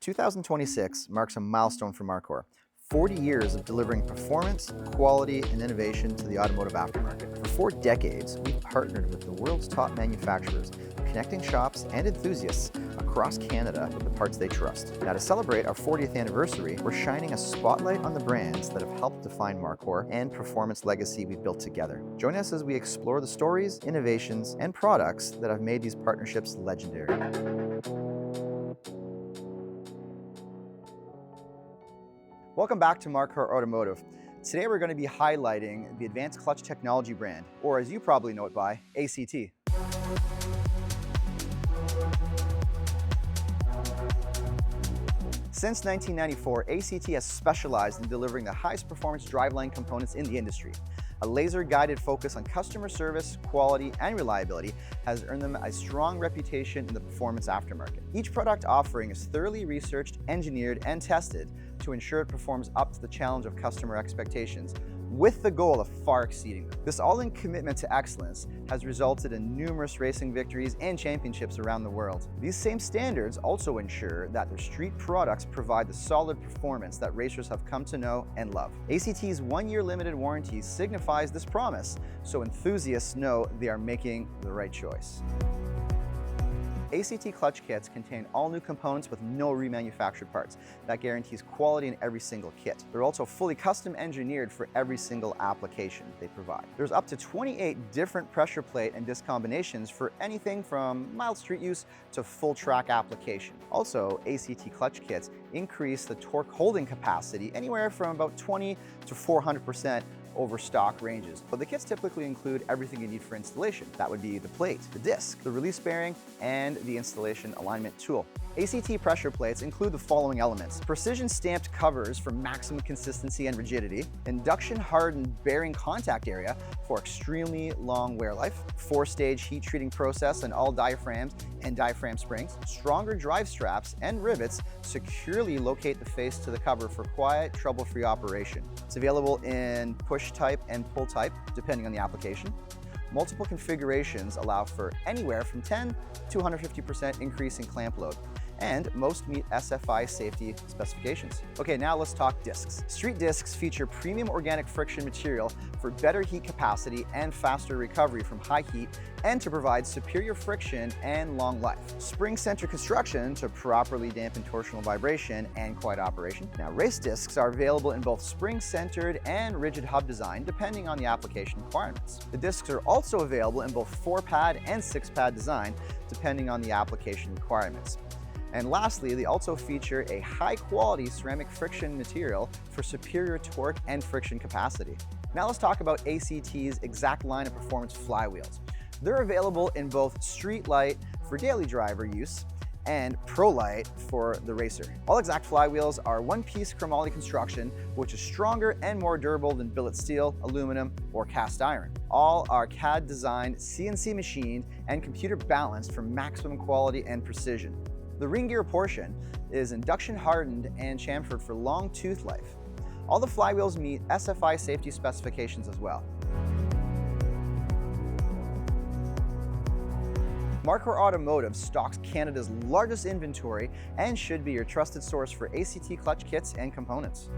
2026 marks a milestone for Marcor. 40 years of delivering performance, quality, and innovation to the automotive aftermarket. For 4 decades, we've partnered with the world's top manufacturers, connecting shops and enthusiasts across Canada with the parts they trust. Now, to celebrate our 40th anniversary, we're shining a spotlight on the brands that have helped define Marcor and performance legacy we've built together. Join us as we explore the stories, innovations, and products that have made these partnerships legendary. Welcome back to Marcor Automotive. Today we're going to be highlighting the Advanced Clutch Technology brand, or as you probably know it by, ACT. Since 1994, ACT has specialized in delivering the highest performance driveline components in the industry. A laser-guided focus on customer service, quality, and reliability has earned them a strong reputation in the performance aftermarket. Each product offering is thoroughly researched, engineered, and tested to ensure it performs up to the challenge of customer expectations, with the goal of far exceeding them. This all-in commitment to excellence has resulted in numerous racing victories and championships around the world. These same standards also ensure that their street products provide the solid performance that racers have come to know and love. ACT's 1-year limited warranty signifies this promise, so enthusiasts know they are making the right choice. ACT clutch kits contain all new components with no remanufactured parts. That guarantees quality in every single kit. They're also fully custom engineered for every single application they provide. There's up to 28 different pressure plate and disc combinations for anything from mild street use to full track application. Also, ACT clutch kits increase the torque holding capacity anywhere from about 20 to 400% over stock ranges. But the kits typically include everything you need for installation. That would be the plate, the disc, the release bearing, and the installation alignment tool. ACT pressure plates include the following elements: precision stamped covers for maximum consistency and rigidity, induction hardened bearing contact area for extremely long wear life, 4-stage heat treating process on all diaphragms and diaphragm springs, stronger drive straps and rivets securely locate the face to the cover for quiet, trouble-free operation. It's available in push type and pull type, depending on the application. Multiple configurations allow for anywhere from 10 to 150% increase in clamp load, and most meet SFI safety specifications. Okay, now let's talk discs. Street discs feature premium organic friction material for better heat capacity and faster recovery from high heat, and to provide superior friction and long life. Spring-centered construction to properly dampen torsional vibration and quiet operation. Now, race discs are available in both spring-centered and rigid hub design, depending on the application requirements. The discs are also available in both 4-pad and 6-pad design, depending on the application requirements. And lastly, they also feature a high-quality ceramic friction material for superior torque and friction capacity. Now let's talk about ACT's exact line of performance flywheels. They're available in both Street Light for daily driver use and Pro Light for the racer. All exact flywheels are one-piece chromoly construction, which is stronger and more durable than billet steel, aluminum, or cast iron. All are CAD designed, CNC machined, and computer balanced for maximum quality and precision. The ring gear portion is induction hardened and chamfered for long tooth life. All the flywheels meet SFI safety specifications as well. Marcor Automotive stocks Canada's largest inventory and should be your trusted source for ACT clutch kits and components.